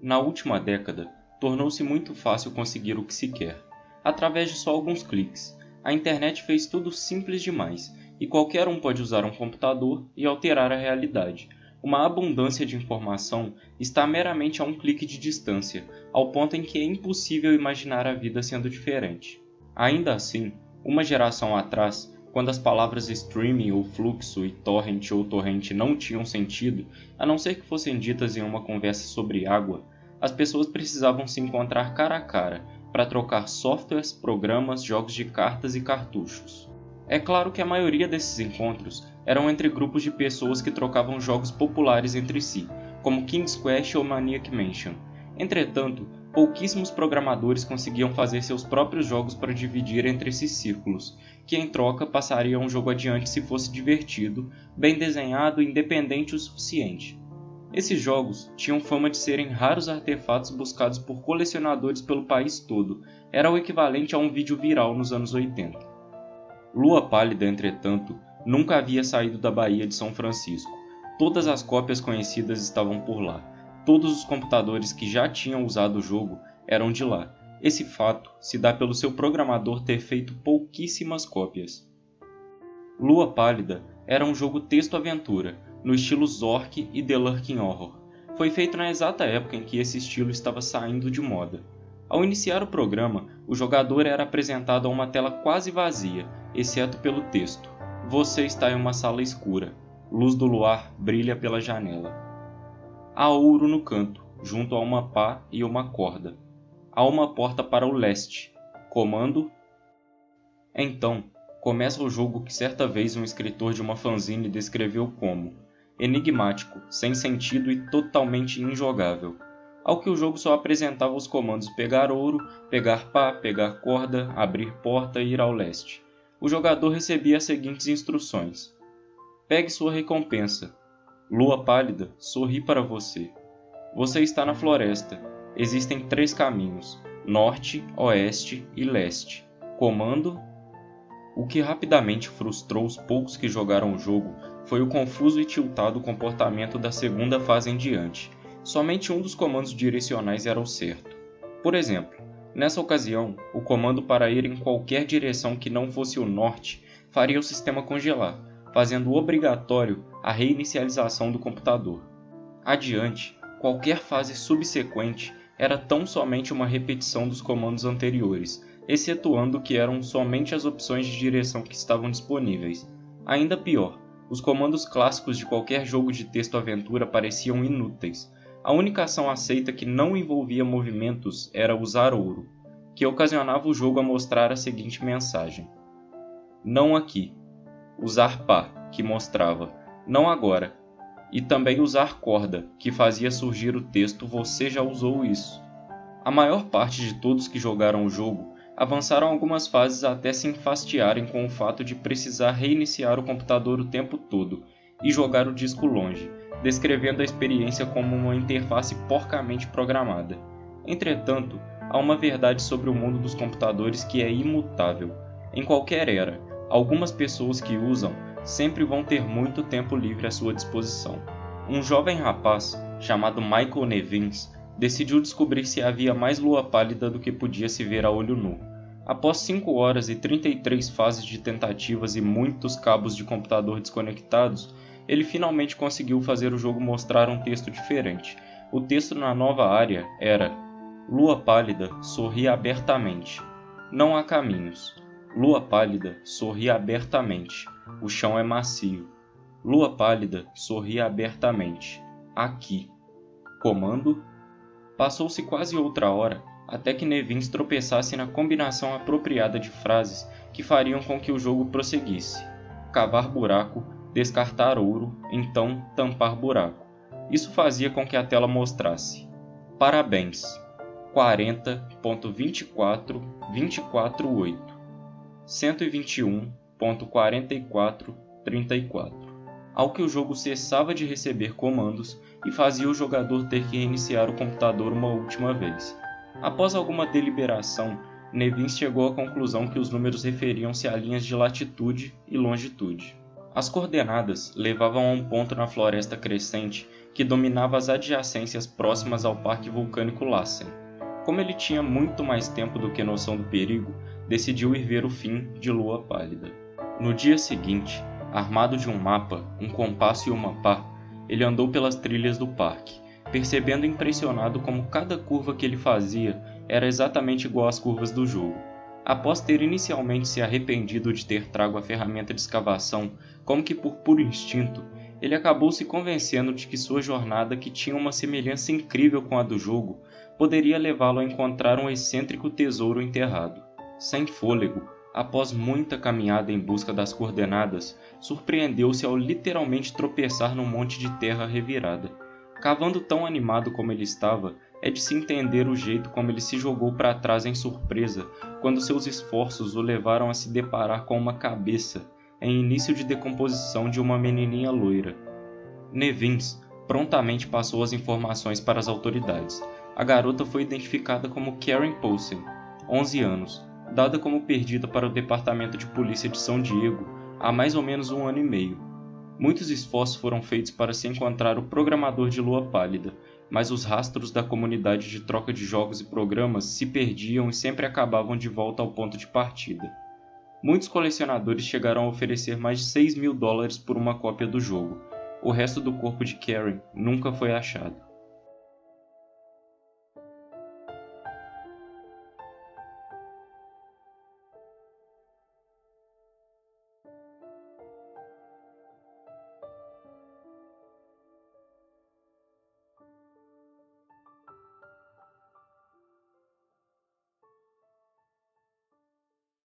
Na última década, tornou-se muito fácil conseguir o que se quer, através de só alguns cliques. A internet fez tudo simples demais, e qualquer um pode usar um computador e alterar a realidade. Uma abundância de informação está meramente a um clique de distância, ao ponto em que é impossível imaginar a vida sendo diferente. Ainda assim, uma geração atrás, quando as palavras streaming ou fluxo e torrent ou torrente não tinham sentido, a não ser que fossem ditas em uma conversa sobre água, as pessoas precisavam se encontrar cara a cara para trocar softwares, programas, jogos de cartas e cartuchos. É claro que a maioria desses encontros eram entre grupos de pessoas que trocavam jogos populares entre si, como King's Quest ou Maniac Mansion. Entretanto, pouquíssimos programadores conseguiam fazer seus próprios jogos para dividir entre esses círculos, que em troca passariam o jogo adiante se fosse divertido, bem desenhado e independente o suficiente. Esses jogos tinham fama de serem raros artefatos buscados por colecionadores pelo país todo, era o equivalente a um vídeo viral nos anos 80. Lua Pálida, entretanto, nunca havia saído da Baía de São Francisco. Todas as cópias conhecidas estavam por lá. Todos os computadores que já tinham usado o jogo eram de lá. Esse fato se dá pelo seu programador ter feito pouquíssimas cópias. Lua Pálida era um jogo texto-aventura, no estilo Zork e The Lurking Horror. Foi feito na exata época em que esse estilo estava saindo de moda. Ao iniciar o programa, o jogador era apresentado a uma tela quase vazia, exceto pelo texto. Você está em uma sala escura. Luz do luar brilha pela janela. Há ouro no canto, junto a uma pá e uma corda. Há uma porta para o leste. Comando? Então, começa o jogo que certa vez um escritor de uma fanzine descreveu como enigmático, sem sentido e totalmente injogável. Ao que o jogo só apresentava os comandos pegar ouro, pegar pá, pegar corda, abrir porta e ir ao leste. O jogador recebia as seguintes instruções. Pegue sua recompensa. Lua Pálida sorri para você. Você está na floresta. Existem 3 caminhos, norte, oeste e leste. Comando? O que rapidamente frustrou os poucos que jogaram o jogo foi o confuso e tiltado comportamento da segunda fase em diante. Somente um dos comandos direcionais era o certo. Por exemplo, nessa ocasião, o comando para ir em qualquer direção que não fosse o norte faria o sistema congelar, fazendo obrigatório a reinicialização do computador. Adiante, qualquer fase subsequente era tão somente uma repetição dos comandos anteriores, excetuando que eram somente as opções de direção que estavam disponíveis. Ainda pior, os comandos clássicos de qualquer jogo de texto-aventura pareciam inúteis. A única ação aceita que não envolvia movimentos era usar ouro, que ocasionava o jogo a mostrar a seguinte mensagem. Não aqui. Usar pá, que mostrava, não agora. E também usar corda, que fazia surgir o texto você já usou isso. A maior parte de todos que jogaram o jogo avançaram algumas fases até se enfastiarem com o fato de precisar reiniciar o computador o tempo todo e jogar o disco longe, descrevendo a experiência como uma interface porcamente programada. Entretanto, há uma verdade sobre o mundo dos computadores que é imutável. Em qualquer era, algumas pessoas que usam sempre vão ter muito tempo livre à sua disposição. Um jovem rapaz, chamado Michael Nevins, decidiu descobrir se havia mais lua pálida do que podia se ver a olho nu. Após 5 horas e 33 fases de tentativas e muitos cabos de computador desconectados, ele finalmente conseguiu fazer o jogo mostrar um texto diferente. O texto na nova área era: Lua pálida sorri abertamente. Não há caminhos. Lua pálida sorri abertamente. O chão é macio. Lua pálida sorri abertamente. Aqui. Comando? Passou-se quase outra hora, até que Nevins tropeçasse na combinação apropriada de frases que fariam com que o jogo prosseguisse. Cavar buraco, descartar ouro, então tampar buraco. Isso fazia com que a tela mostrasse: Parabéns, 40.24.24.8, 121.44.34. Ao que o jogo cessava de receber comandos e fazia o jogador ter que reiniciar o computador uma última vez. Após alguma deliberação, Nevins chegou à conclusão que os números referiam-se a linhas de latitude e longitude. As coordenadas levavam a um ponto na floresta crescente que dominava as adjacências próximas ao Parque Vulcânico Lassen. Como ele tinha muito mais tempo do que noção do perigo, decidiu ir ver o fim de Lua Pálida. No dia seguinte, armado de um mapa, um compasso e uma pá, ele andou pelas trilhas do parque, percebendo impressionado como cada curva que ele fazia era exatamente igual às curvas do jogo. Após ter inicialmente se arrependido de ter trago a ferramenta de escavação como que por puro instinto, ele acabou se convencendo de que sua jornada, que tinha uma semelhança incrível com a do jogo, poderia levá-lo a encontrar um excêntrico tesouro enterrado. Sem fôlego, após muita caminhada em busca das coordenadas, surpreendeu-se ao literalmente tropeçar num monte de terra revirada. Cavando tão animado como ele estava, é de se entender o jeito como ele se jogou para trás em surpresa quando seus esforços o levaram a se deparar com uma cabeça em início de decomposição de uma menininha loira. Nevins prontamente passou as informações para as autoridades. A garota foi identificada como Karen Poulsen, 11 anos, dada como perdida para o Departamento de Polícia de São Diego há mais ou menos 1 ano e meio. Muitos esforços foram feitos para se encontrar o programador de Lua Pálida, mas os rastros da comunidade de troca de jogos e programas se perdiam e sempre acabavam de volta ao ponto de partida. Muitos colecionadores chegaram a oferecer mais de $6.000 por uma cópia do jogo. O resto do corpo de Karen nunca foi achado.